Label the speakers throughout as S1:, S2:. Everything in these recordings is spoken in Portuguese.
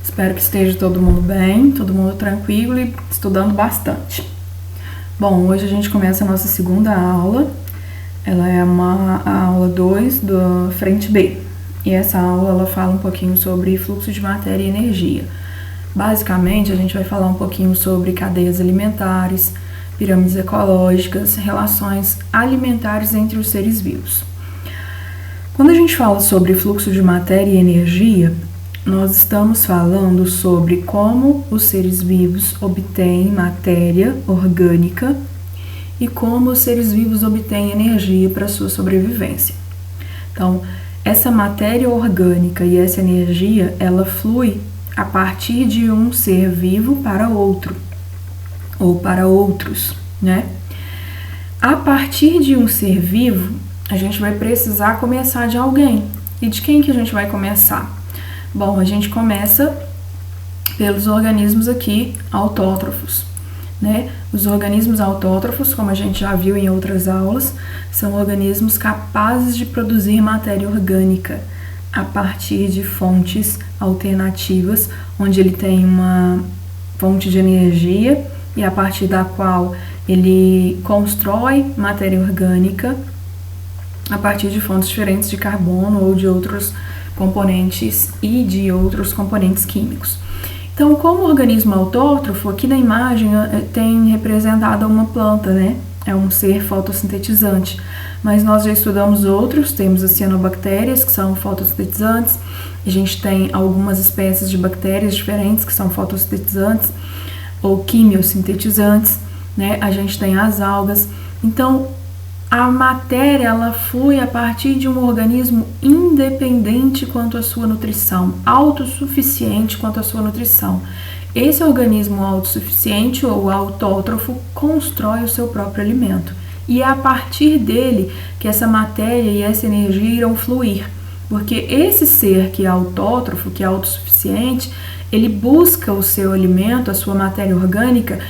S1: Espero que esteja todo mundo bem, todo mundo tranquilo e estudando bastante. Bom, hoje a gente começa a nossa segunda aula. Ela é a aula 2 do Frente B. E essa aula ela fala um pouquinho sobre fluxo de matéria e energia. Basicamente, a gente vai falar um pouquinho sobre cadeias alimentares, pirâmides ecológicas, relações alimentares entre os seres vivos. Quando a gente fala sobre fluxo de matéria e energia, nós estamos falando sobre como os seres vivos obtêm matéria orgânica e como os seres vivos obtêm energia para sua sobrevivência. Então, essa matéria orgânica e essa energia, ela flui a partir de um ser vivo para outro, ou para outros, né? A partir de um ser vivo, a gente vai precisar começar de alguém. E de quem que a gente vai começar? Bom, a gente começa pelos organismos aqui autótrofos, né? Os organismos autótrofos, como a gente já viu em outras aulas, são organismos capazes de produzir matéria orgânica a partir de fontes alternativas, onde ele tem uma fonte de energia e a partir da qual ele constrói matéria orgânica a partir de fontes diferentes de carbono ou de outros componentes e de outros componentes químicos. Então, como organismo autótrofo, aqui na imagem tem representada uma planta, né? É um ser fotossintetizante. Mas nós já estudamos outros, temos as cianobactérias, que são fotossintetizantes. A gente tem algumas espécies de bactérias diferentes que são fotossintetizantes ou quimiosintetizantes, né? A gente tem as algas. Então, a matéria, ela flui a partir de um organismo independente quanto à sua nutrição, autossuficiente quanto à sua nutrição. Esse organismo autossuficiente ou autótrofo constrói o seu próprio alimento. E é a partir dele que essa matéria e essa energia irão fluir. Porque esse ser que é autótrofo, que é autossuficiente, ele busca o seu alimento, a sua matéria orgânica,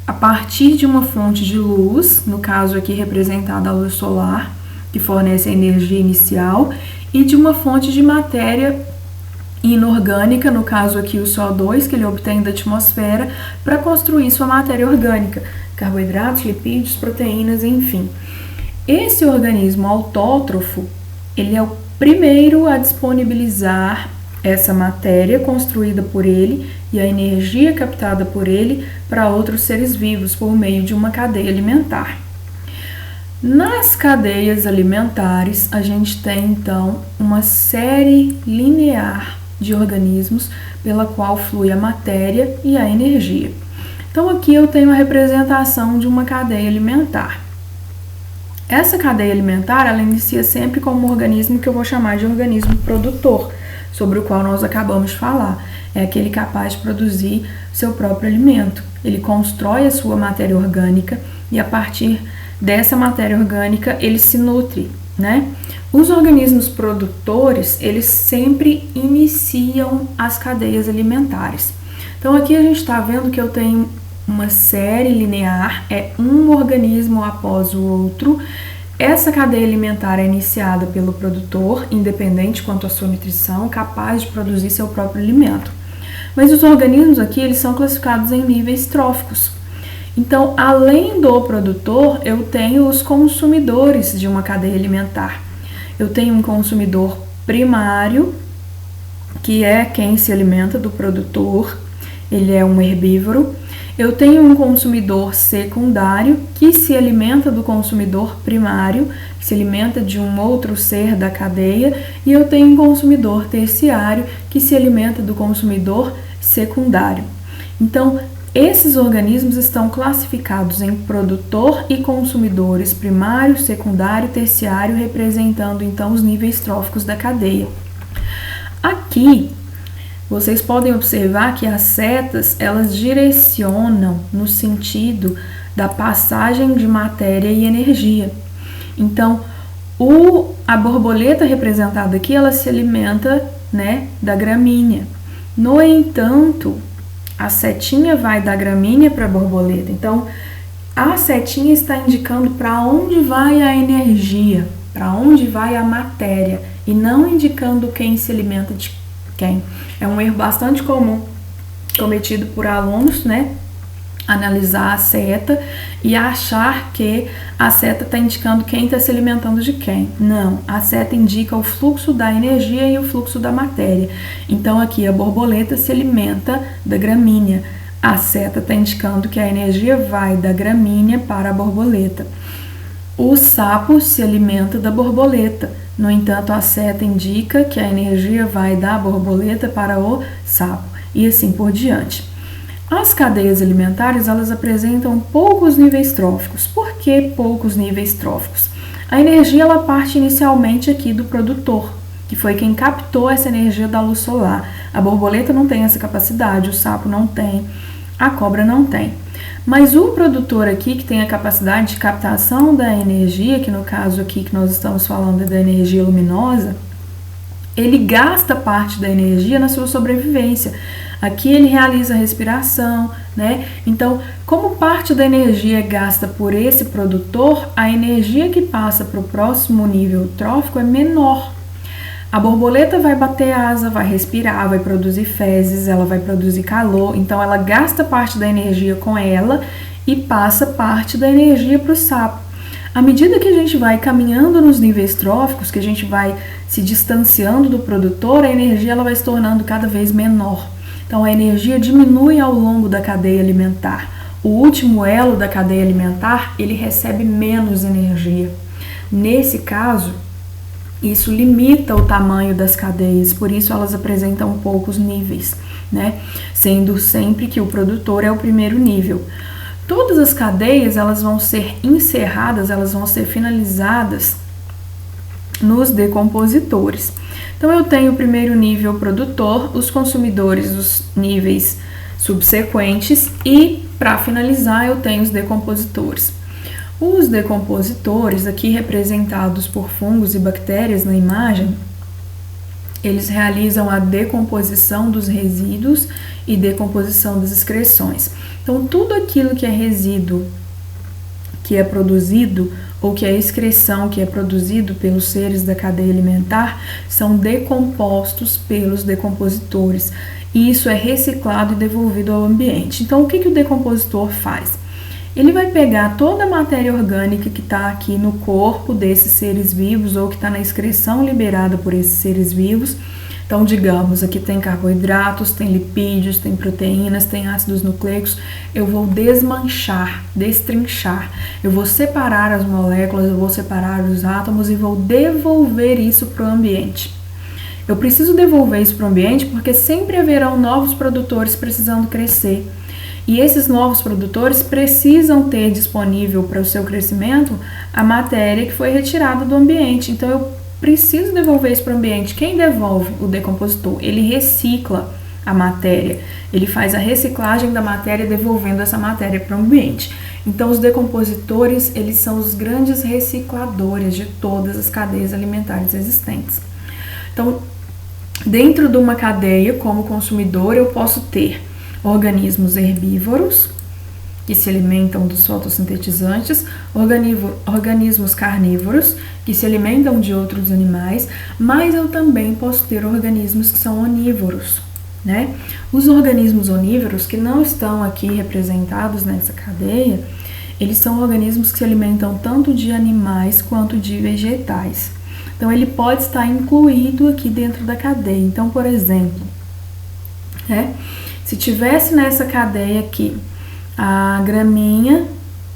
S1: a partir de uma fonte de luz, no caso aqui representada a luz solar, que fornece a energia inicial, e de uma fonte de matéria inorgânica, no caso aqui o CO2, que ele obtém da atmosfera, para construir sua matéria orgânica, carboidratos, lipídios, proteínas, enfim. Esse organismo autótrofo, ele é o primeiro a disponibilizar essa matéria construída por ele e a energia captada por ele para outros seres vivos por meio de uma cadeia alimentar. Nas cadeias alimentares, a gente tem então uma série linear de organismos pela qual flui a matéria e a energia. Então aqui eu tenho a representação de uma cadeia alimentar. Essa cadeia alimentar, ela inicia sempre como um organismo que eu vou chamar de organismo produtor, sobre o qual nós acabamos de falar. É aquele capaz de produzir seu próprio alimento. Ele constrói a sua matéria orgânica e a partir dessa matéria orgânica ele se nutre, né? Os organismos produtores, eles sempre iniciam as cadeias alimentares. Então aqui a gente está vendo que eu tenho uma série linear, é um organismo após o outro. Essa cadeia alimentar é iniciada pelo produtor, independente quanto à sua nutrição, capaz de produzir seu próprio alimento. Mas os organismos aqui, eles são classificados em níveis tróficos. Então, além do produtor, eu tenho os consumidores de uma cadeia alimentar. Eu tenho um consumidor primário, que é quem se alimenta do produtor, ele é um herbívoro. Eu tenho um consumidor secundário que se alimenta do consumidor primário, que se alimenta de um outro ser da cadeia, e eu tenho um consumidor terciário que se alimenta do consumidor secundário. Então, esses organismos estão classificados em produtor e consumidores primário, secundário, terciário, representando então os níveis tróficos da cadeia. Aqui, vocês podem observar que as setas, elas direcionam no sentido da passagem de matéria e energia. Então, a borboleta representada aqui, ela se alimenta, né, da gramínea. No entanto, a setinha vai da gramínea para a borboleta. Então, a setinha está indicando para onde vai a energia, para onde vai a matéria, e não indicando quem se alimenta de quem. É um erro bastante comum cometido por alunos, né? Analisar a seta e achar que a seta está indicando quem está se alimentando de quem. Não, a seta indica o fluxo da energia e o fluxo da matéria. Então aqui a borboleta se alimenta da gramínea. A seta está indicando que a energia vai da gramínea para a borboleta. O sapo se alimenta da borboleta. No entanto, a seta indica que a energia vai da borboleta para o sapo. E assim por diante. As cadeias alimentares, elas apresentam poucos níveis tróficos. Por que poucos níveis tróficos? A energia, ela parte inicialmente aqui do produtor, que foi quem captou essa energia da luz solar. A borboleta não tem essa capacidade, o sapo não tem, a cobra não tem. Mas o produtor aqui, que tem a capacidade de captação da energia, que no caso aqui que nós estamos falando é da energia luminosa, ele gasta parte da energia na sua sobrevivência. Aqui ele realiza a respiração, né? Então, como parte da energia é gasta por esse produtor, a energia que passa para o próximo nível trófico é menor. A borboleta vai bater asa, vai respirar, vai produzir fezes, ela vai produzir calor, então ela gasta parte da energia com ela e passa parte da energia para o sapo. À medida que a gente vai caminhando nos níveis tróficos, que a gente vai se distanciando do produtor, a energia ela vai se tornando cada vez menor. Então, a energia diminui ao longo da cadeia alimentar. O último elo da cadeia alimentar, ele recebe menos energia. Nesse caso, isso limita o tamanho das cadeias, por isso elas apresentam poucos níveis, né? Sendo sempre que o produtor é o primeiro nível. Todas as cadeias, elas vão ser encerradas, elas vão ser finalizadas nos decompositores. Então, eu tenho o primeiro nível produtor, os consumidores, os níveis subsequentes e, para finalizar, eu tenho os decompositores. Os decompositores, aqui representados por fungos e bactérias na imagem, eles realizam a decomposição dos resíduos e decomposição das excreções. Então, tudo aquilo que é resíduo, que é produzido, ou que é excreção que é produzido pelos seres da cadeia alimentar, são decompostos pelos decompositores. E isso é reciclado e devolvido ao ambiente. Então, o que o decompositor faz? Ele vai pegar toda a matéria orgânica que está aqui no corpo desses seres vivos ou que está na excreção liberada por esses seres vivos. Então, digamos, aqui tem carboidratos, tem lipídios, tem proteínas, tem ácidos nucleicos. Eu vou desmanchar, destrinchar. Eu vou separar as moléculas, eu vou separar os átomos e vou devolver isso para o ambiente. Eu preciso devolver isso para o ambiente porque sempre haverão novos produtores precisando crescer. E esses novos produtores precisam ter disponível para o seu crescimento a matéria que foi retirada do ambiente. Então, eu preciso devolver isso para o ambiente. Quem devolve? O decompositor. Ele recicla a matéria. Ele faz a reciclagem da matéria, devolvendo essa matéria para o ambiente. Então, os decompositores, eles são os grandes recicladores de todas as cadeias alimentares existentes. Então, dentro de uma cadeia, como consumidor, eu posso ter organismos herbívoros, que se alimentam dos fotossintetizantes, organismos carnívoros, que se alimentam de outros animais, mas eu também posso ter organismos que são onívoros, né? Os organismos onívoros, que não estão aqui representados nessa cadeia, eles são organismos que se alimentam tanto de animais quanto de vegetais. Então, ele pode estar incluído aqui dentro da cadeia. Então, por exemplo, né? Se tivesse nessa cadeia aqui a graminha,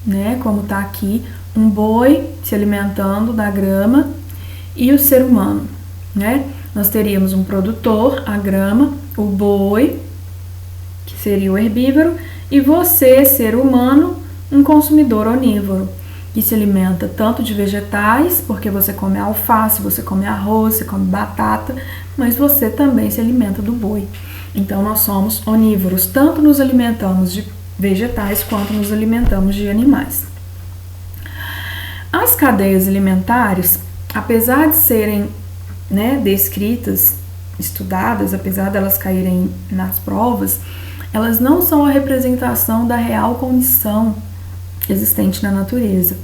S1: né, como tá aqui, um boi se alimentando da grama e o ser humano, né? Nós teríamos um produtor, a grama, o boi, que seria o herbívoro, e você, ser humano, um consumidor onívoro, que se alimenta tanto de vegetais, porque você come alface, você come arroz, você come batata, mas você também se alimenta do boi. Então, nós somos onívoros, tanto nos alimentamos de vegetais quanto nos alimentamos de animais. As cadeias alimentares, apesar de serem, né, descritas, estudadas, apesar de elas caírem nas provas, elas não são a representação da real condição existente na natureza.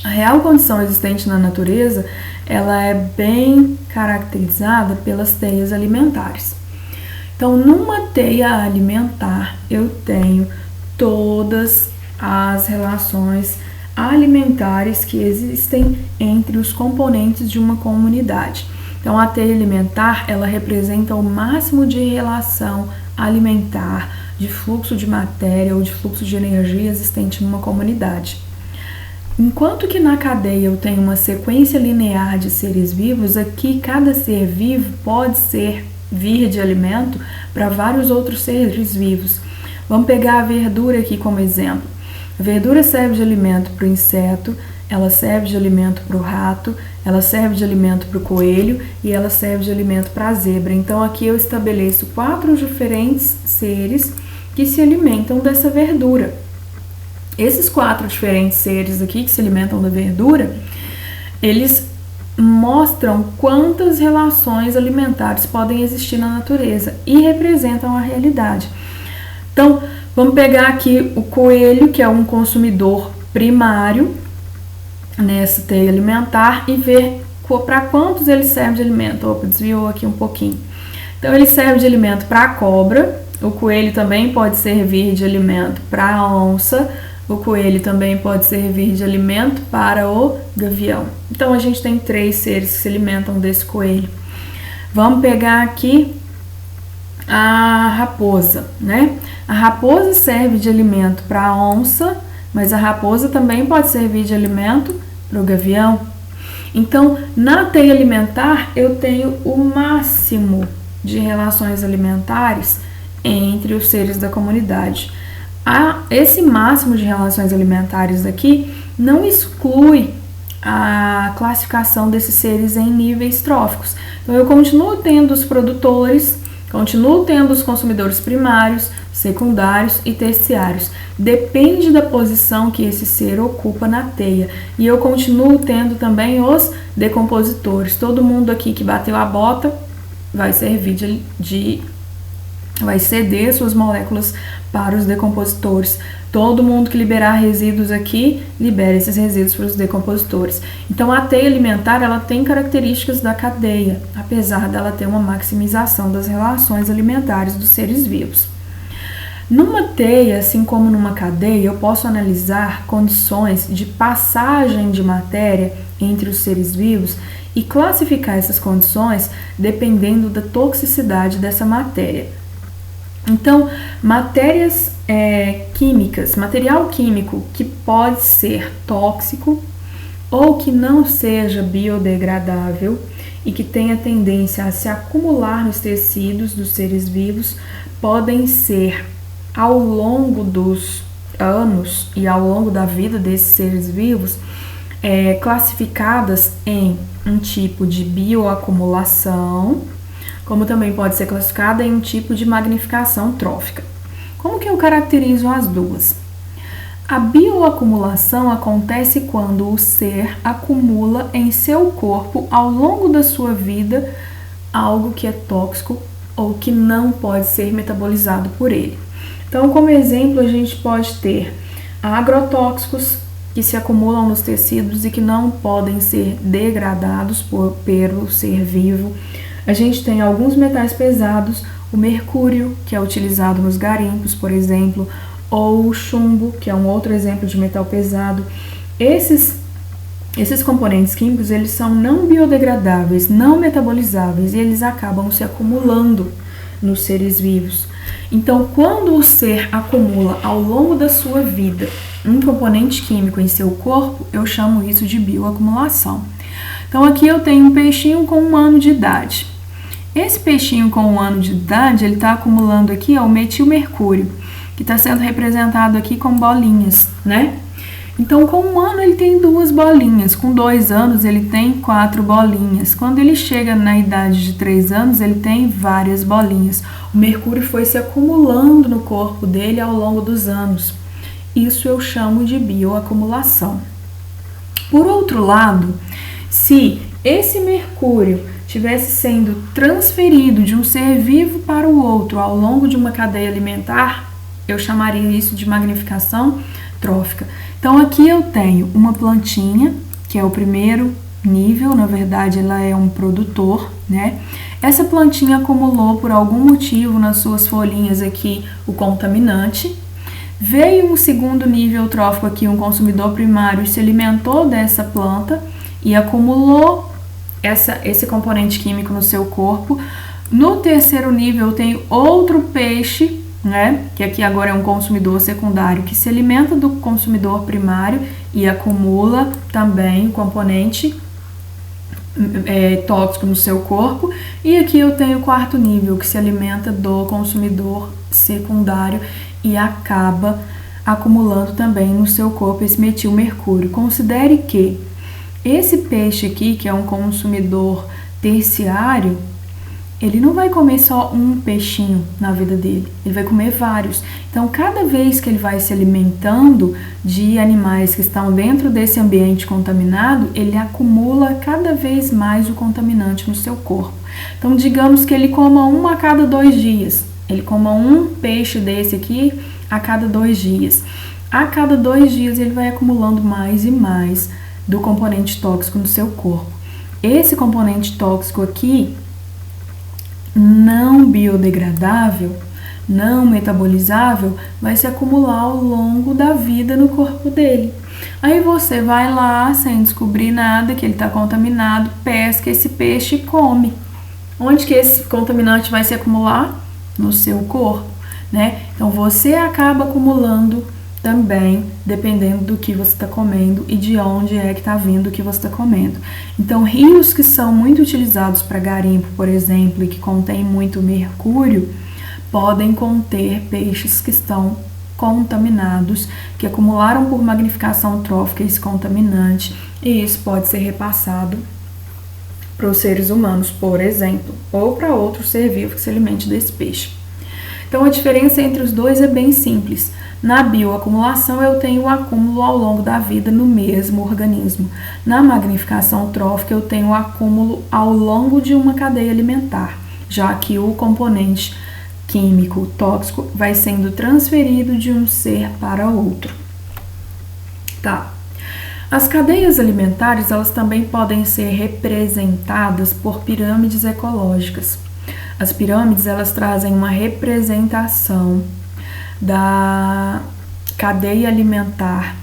S1: A real condição existente na natureza, ela é bem caracterizada pelas teias alimentares. Então, numa teia alimentar, eu tenho todas as relações alimentares que existem entre os componentes de uma comunidade. Então, a teia alimentar, ela representa o máximo de relação alimentar, de fluxo de matéria ou de fluxo de energia existente numa comunidade. Enquanto que na cadeia eu tenho uma sequência linear de seres vivos, aqui cada ser vivo pode vir de alimento para vários outros seres vivos. Vamos pegar a verdura aqui como exemplo. A verdura serve de alimento para o inseto, ela serve de alimento para o rato, ela serve de alimento para o coelho e ela serve de alimento para a zebra. Então aqui eu estabeleço 4 diferentes seres que se alimentam dessa verdura. Esses 4 diferentes seres aqui que se alimentam da verdura, eles mostram quantas relações alimentares podem existir na natureza e representam a realidade. Então, vamos pegar aqui o coelho, que é um consumidor primário nessa teia alimentar, e ver para quantos ele serve de alimento. Opa, desviou aqui um pouquinho. Então, ele serve de alimento para a cobra, o coelho também pode servir de alimento para a onça, o coelho também pode servir de alimento para o gavião. Então, a gente tem 3 seres que se alimentam desse coelho. Vamos pegar aqui a raposa, né? A raposa serve de alimento para a onça, mas a raposa também pode servir de alimento para o gavião. Então, na teia alimentar, eu tenho o máximo de relações alimentares entre os seres da comunidade. Esse máximo de relações alimentares aqui não exclui a classificação desses seres em níveis tróficos. Então, eu continuo tendo os produtores, continuo tendo os consumidores primários, secundários e terciários. Depende da posição que esse ser ocupa na teia. E eu continuo tendo também os decompositores. Todo mundo aqui que bateu a bota vai servir vai ceder suas moléculas para os decompositores. Todo mundo que liberar resíduos aqui, libera esses resíduos para os decompositores. Então, a teia alimentar, ela tem características da cadeia, apesar dela ter uma maximização das relações alimentares dos seres vivos. Numa teia, assim como numa cadeia, eu posso analisar condições de passagem de matéria entre os seres vivos e classificar essas condições dependendo da toxicidade dessa matéria. Então, matérias químicas, material químico que pode ser tóxico ou que não seja biodegradável e que tenha tendência a se acumular nos tecidos dos seres vivos, podem ser, ao longo dos anos e ao longo da vida desses seres vivos, classificadas em um tipo de bioacumulação, como também pode ser classificada em um tipo de magnificação trófica. Como que eu caracterizo as duas? A bioacumulação acontece quando o ser acumula em seu corpo, ao longo da sua vida, algo que é tóxico ou que não pode ser metabolizado por ele. Então, como exemplo, a gente pode ter agrotóxicos que se acumulam nos tecidos e que não podem ser degradados pelo ser vivo. A gente tem alguns metais pesados, o mercúrio, que é utilizado nos garimpos, por exemplo, ou o chumbo, que é um outro exemplo de metal pesado. Esses componentes químicos, eles são não biodegradáveis, não metabolizáveis, e eles acabam se acumulando nos seres vivos. Então, quando o ser acumula ao longo da sua vida um componente químico em seu corpo, eu chamo isso de bioacumulação. Então, aqui eu tenho um peixinho com 1 ano de idade. Esse peixinho com 1 ano de idade, ele está acumulando aqui o metilmercúrio, que está sendo representado aqui com bolinhas, né? Então, com 1 ano ele tem 2 bolinhas, com 2 anos ele tem 4 bolinhas. Quando ele chega na idade de 3 anos, ele tem várias bolinhas. O mercúrio foi se acumulando no corpo dele ao longo dos anos. Isso eu chamo de bioacumulação. Por outro lado, se esse mercúrio estivesse sendo transferido de um ser vivo para o outro ao longo de uma cadeia alimentar, eu chamaria isso de magnificação trófica. Então aqui eu tenho uma plantinha, que é o primeiro nível, na verdade ela é um produtor, né? Essa plantinha acumulou por algum motivo nas suas folhinhas aqui o contaminante. Veio um segundo nível trófico aqui, um consumidor primário, e se alimentou dessa planta e acumulou esse componente químico no seu corpo. No terceiro nível eu tenho outro peixe, né, que aqui agora é um consumidor secundário, que se alimenta do consumidor primário e acumula também o componente tóxico no seu corpo. E aqui eu tenho o quarto nível, que se alimenta do consumidor secundário e acaba acumulando também no seu corpo esse metilmercúrio. Considere que esse peixe aqui, que é um consumidor terciário, ele não vai comer só um peixinho na vida dele, ele vai comer vários. Então, cada vez que ele vai se alimentando de animais que estão dentro desse ambiente contaminado, ele acumula cada vez mais o contaminante no seu corpo. Então, digamos que ele coma um a cada 2 dias. Ele coma um peixe desse aqui a cada 2 dias. A cada 2 dias ele vai acumulando mais e mais do componente tóxico no seu corpo. Esse componente tóxico aqui, não biodegradável, não metabolizável, vai se acumular ao longo da vida no corpo dele. Aí você vai lá, sem descobrir nada, que ele está contaminado, pesca esse peixe e come. Onde que esse contaminante vai se acumular? No seu corpo, né? Então você acaba acumulando também, dependendo do que você está comendo e de onde é que está vindo o que você está comendo. Então, rios que são muito utilizados para garimpo, por exemplo, e que contém muito mercúrio, podem conter peixes que estão contaminados, que acumularam por magnificação trófica esse contaminante, e isso pode ser repassado para os seres humanos, por exemplo, ou para outro ser vivo que se alimente desse peixe. Então, a diferença entre os dois é bem simples. Na bioacumulação, eu tenho o acúmulo ao longo da vida no mesmo organismo. Na magnificação trófica, eu tenho o acúmulo ao longo de uma cadeia alimentar, já que o componente químico tóxico vai sendo transferido de um ser para outro. Tá. As cadeias alimentares, elas também podem ser representadas por pirâmides ecológicas. As pirâmides, elas trazem uma representação da cadeia alimentar,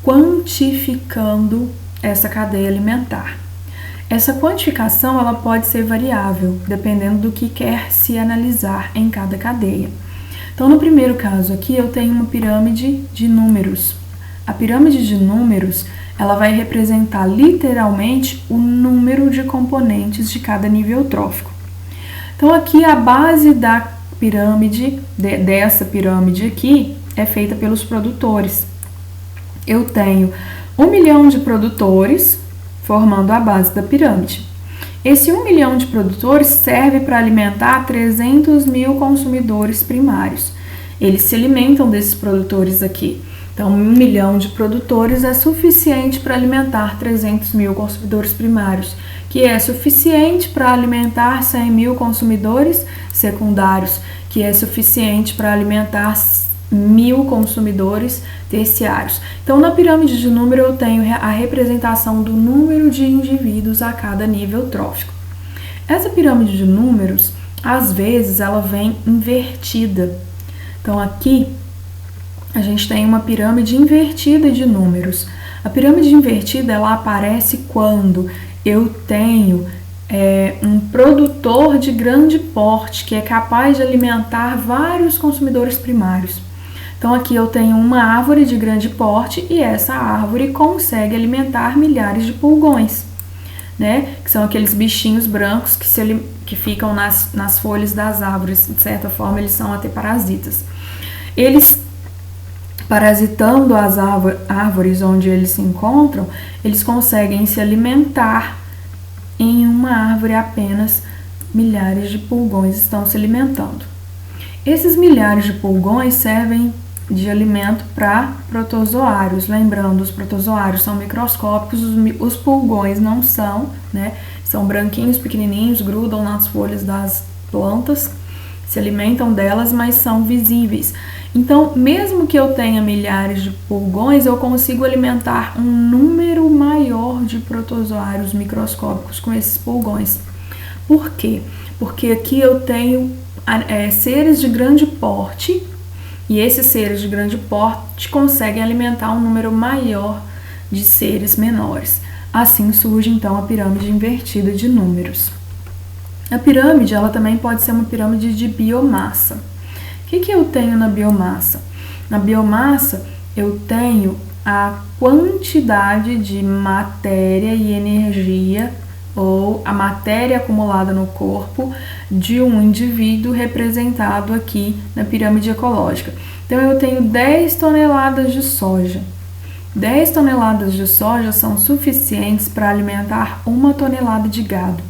S1: quantificando essa cadeia alimentar. Essa quantificação, ela pode ser variável, dependendo do que quer se analisar em cada cadeia. Então, no primeiro caso aqui, eu tenho uma pirâmide de números. A pirâmide de números, ela vai representar literalmente o número de componentes de cada nível trófico. Então, aqui a base da pirâmide, dessa pirâmide aqui, é feita pelos produtores. Eu tenho 1 milhão de produtores formando a base da pirâmide. Esse 1 milhão de produtores serve para alimentar 300 mil consumidores primários. Eles se alimentam desses produtores aqui. Então, 1 milhão de produtores é suficiente para alimentar 300 mil consumidores primários, que é suficiente para alimentar 100 mil consumidores secundários, que é suficiente para alimentar 1.000 consumidores terciários. Então, na pirâmide de número, eu tenho a representação do número de indivíduos a cada nível trófico. Essa pirâmide de números, às vezes, ela vem invertida. Então, aqui, a gente tem uma pirâmide invertida de números. A pirâmide invertida, ela aparece quando eu tenho um produtor de grande porte que é capaz de alimentar vários consumidores primários. Então, aqui eu tenho uma árvore de grande porte e essa árvore consegue alimentar milhares de pulgões, né? Que são aqueles bichinhos brancos que ficam nas folhas das árvores. De certa forma, eles são até parasitas. Eles, parasitando as árvores onde eles se encontram, eles conseguem se alimentar. Em uma árvore apenas milhares de pulgões estão se alimentando. Esses milhares de pulgões servem de alimento para protozoários. Lembrando, os protozoários são microscópicos, os pulgões não são, né? São branquinhos, pequenininhos, grudam nas folhas das plantas se alimentam delas, mas são visíveis. Então, mesmo que eu tenha milhares de pulgões, eu consigo alimentar um número maior de protozoários microscópicos com esses pulgões. Por quê? Porque aqui eu tenho seres de grande porte, e esses seres de grande porte conseguem alimentar um número maior de seres menores. Assim surge então a pirâmide invertida de números. A pirâmide, ela também pode ser uma pirâmide de biomassa. O que eu tenho na biomassa? Na biomassa eu tenho a quantidade de matéria e energia, ou a matéria acumulada no corpo de um indivíduo representado aqui na pirâmide ecológica. Então eu tenho 10 toneladas de soja. 10 toneladas de soja são suficientes para alimentar 1 tonelada de gado.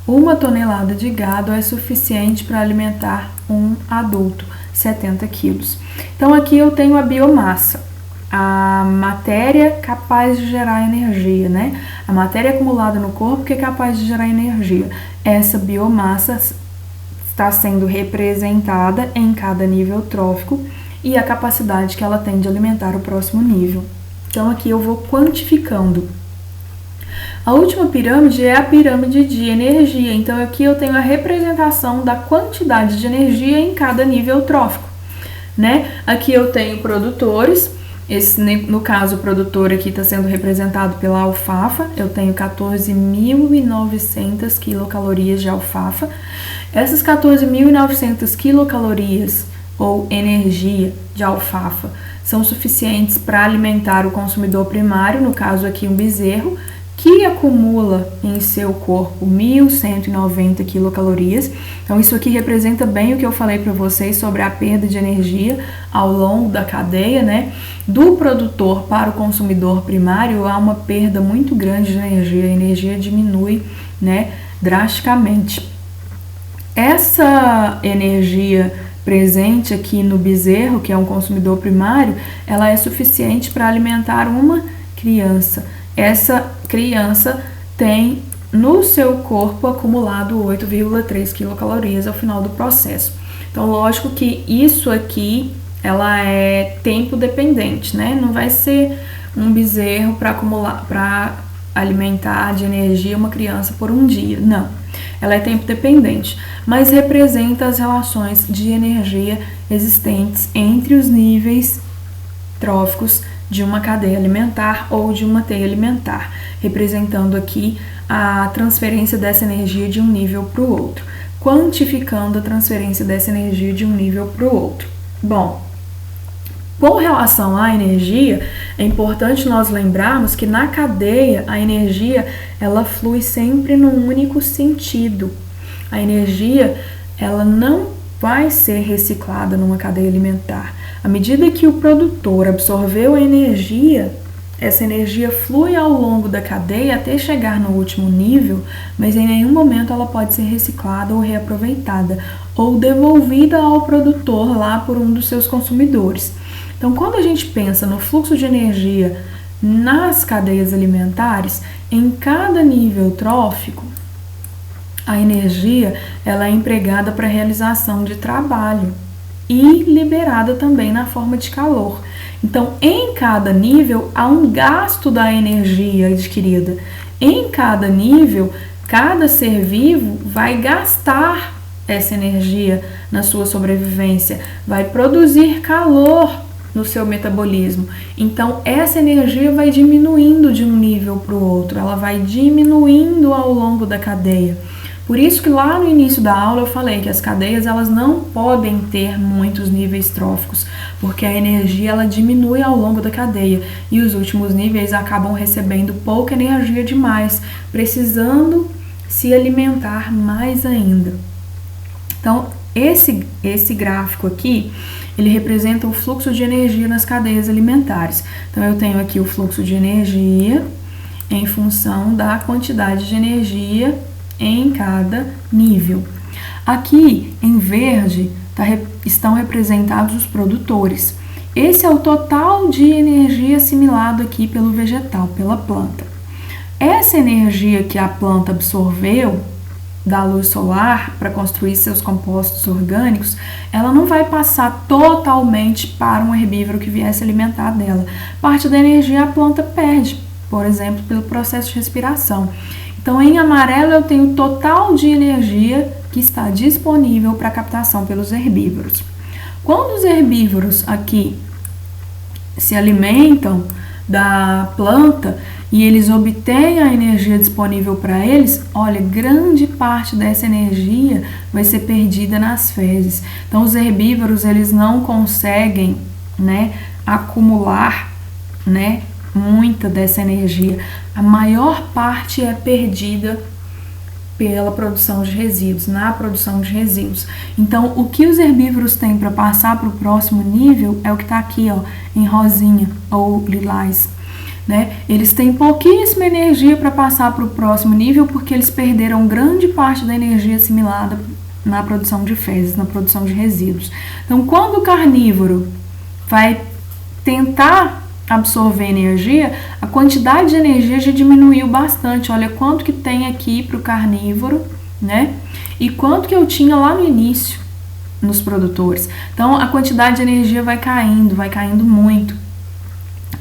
S1: 1 tonelada de gado é suficiente para alimentar um adulto, 70 quilos. Então aqui eu tenho a biomassa, a matéria capaz de gerar energia, né? A matéria acumulada no corpo que é capaz de gerar energia. Essa biomassa está sendo representada em cada nível trófico e a capacidade que ela tem de alimentar o próximo nível. Então aqui eu vou quantificando. A última pirâmide é a pirâmide de energia. Então aqui eu tenho a representação da quantidade de energia em cada nível trófico, né? Aqui eu tenho produtores. No caso, o produtor aqui está sendo representado pela alfafa. Eu tenho 14.900 quilocalorias de alfafa. Essas 14.900 quilocalorias ou energia de alfafa são suficientes para alimentar o consumidor primário, no caso aqui um bezerro, que acumula em seu corpo 1.190 quilocalorias. Então isso aqui representa bem o que eu falei para vocês sobre a perda de energia ao longo da cadeia, né? Do produtor para o consumidor primário há uma perda muito grande de energia, a energia diminui, né, drasticamente. Essa energia presente aqui no bezerro, que é um consumidor primário, ela é suficiente para alimentar uma criança. Essa criança tem no seu corpo acumulado 8,3 quilocalorias ao final do processo. Então, lógico que isso aqui, ela é tempo dependente, né? Não vai ser um bezerro para alimentar de energia uma criança por um dia, não. Ela é tempo dependente, mas representa as relações de energia existentes entre os níveis tróficos de uma cadeia alimentar ou de uma teia alimentar, representando aqui a transferência dessa energia de um nível para o outro, quantificando a transferência dessa energia de um nível para o outro. Bom, com relação à energia, é importante nós lembrarmos que na cadeia a energia ela flui sempre num único sentido. A energia ela não vai ser reciclada numa cadeia alimentar. À medida que o produtor absorveu a energia, essa energia flui ao longo da cadeia até chegar no último nível, mas em nenhum momento ela pode ser reciclada ou reaproveitada ou devolvida ao produtor lá por um dos seus consumidores. Então, quando a gente pensa no fluxo de energia nas cadeias alimentares, em cada nível trófico, a energia ela é empregada para a realização de trabalho e liberada também na forma de calor. Então, em cada nível, há um gasto da energia adquirida. Em cada nível, cada ser vivo vai gastar essa energia na sua sobrevivência, vai produzir calor no seu metabolismo. Então, essa energia vai diminuindo de um nível para o outro, ela vai diminuindo ao longo da cadeia. Por isso que lá no início da aula eu falei que as cadeias elas não podem ter muitos níveis tróficos, porque a energia ela diminui ao longo da cadeia e os últimos níveis acabam recebendo pouca energia demais, precisando se alimentar mais ainda. Então, esse gráfico aqui, ele representa o fluxo de energia nas cadeias alimentares. Então, eu tenho aqui o fluxo de energia em função da quantidade de energia em cada nível. Aqui, em verde, estão representados os produtores. Esse é o total de energia assimilado aqui pelo vegetal, pela planta. Essa energia que a planta absorveu, da luz solar para construir seus compostos orgânicos, ela não vai passar totalmente para um herbívoro que viesse se alimentar dela. Parte da energia a planta perde, por exemplo, pelo processo de respiração. Então, em amarelo eu tenho o total de energia que está disponível para captação pelos herbívoros. Quando os herbívoros aqui se alimentam da planta e eles obtêm a energia disponível para eles, olha, grande parte dessa energia vai ser perdida nas fezes. Então, os herbívoros, eles não conseguem, né, acumular, né, muita dessa energia. A maior parte é perdida pela produção de resíduos, na produção de resíduos. Então, o que os herbívoros têm para passar para o próximo nível é o que está aqui, ó, em rosinha ou lilás, né? Eles têm pouquíssima energia para passar para o próximo nível porque eles perderam grande parte da energia assimilada na produção de fezes, na produção de resíduos. Então, quando o carnívoro vai tentar absorver energia, a quantidade de energia já diminuiu bastante. Olha quanto que tem aqui para o carnívoro, né? E quanto que eu tinha lá no início nos produtores. Então, a quantidade de energia vai caindo muito.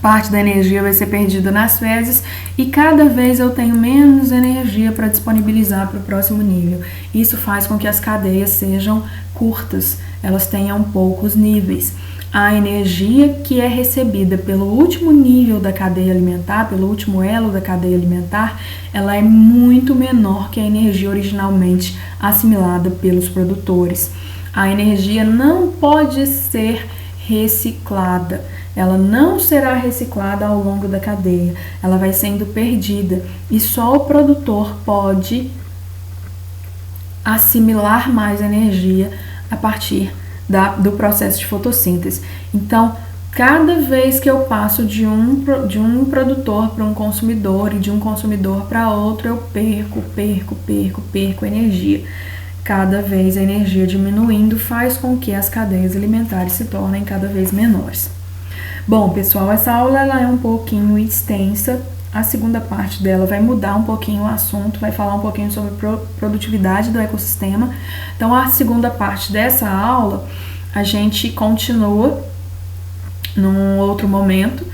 S1: Parte da energia vai ser perdida nas fezes e cada vez eu tenho menos energia para disponibilizar para o próximo nível. Isso faz com que as cadeias sejam curtas, elas tenham poucos níveis. A energia que é recebida pelo último nível da cadeia alimentar, pelo último elo da cadeia alimentar, ela é muito menor que a energia originalmente assimilada pelos produtores. A energia não pode ser reciclada. Ela não será reciclada ao longo da cadeia, ela vai sendo perdida e só o produtor pode assimilar mais energia a partir do processo de fotossíntese. Então, cada vez que eu passo de um produtor para um consumidor e de um consumidor para outro, eu perco energia. Cada vez a energia diminuindo faz com que as cadeias alimentares se tornem cada vez menores. Bom, pessoal, essa aula ela é um pouquinho extensa. A segunda parte dela vai mudar um pouquinho o assunto, vai falar um pouquinho sobre produtividade do ecossistema. Então, a segunda parte dessa aula, a gente continua num outro momento,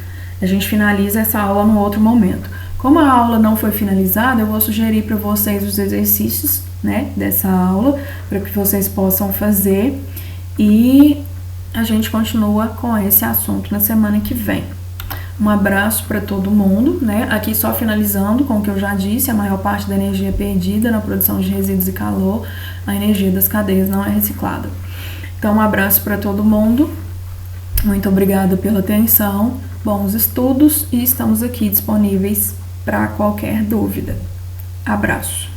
S1: a gente finaliza essa aula num outro momento. Como a aula não foi finalizada, eu vou sugerir para vocês os exercícios, né, dessa aula, para que vocês possam fazer e a gente continua com esse assunto na semana que vem. Um abraço para todo mundo, né? Aqui só finalizando com o que eu já disse, a maior parte da energia é perdida na produção de resíduos e calor, a energia das cadeias não é reciclada. Então, um abraço para todo mundo, muito obrigada pela atenção, bons estudos e estamos aqui disponíveis para qualquer dúvida. Abraço!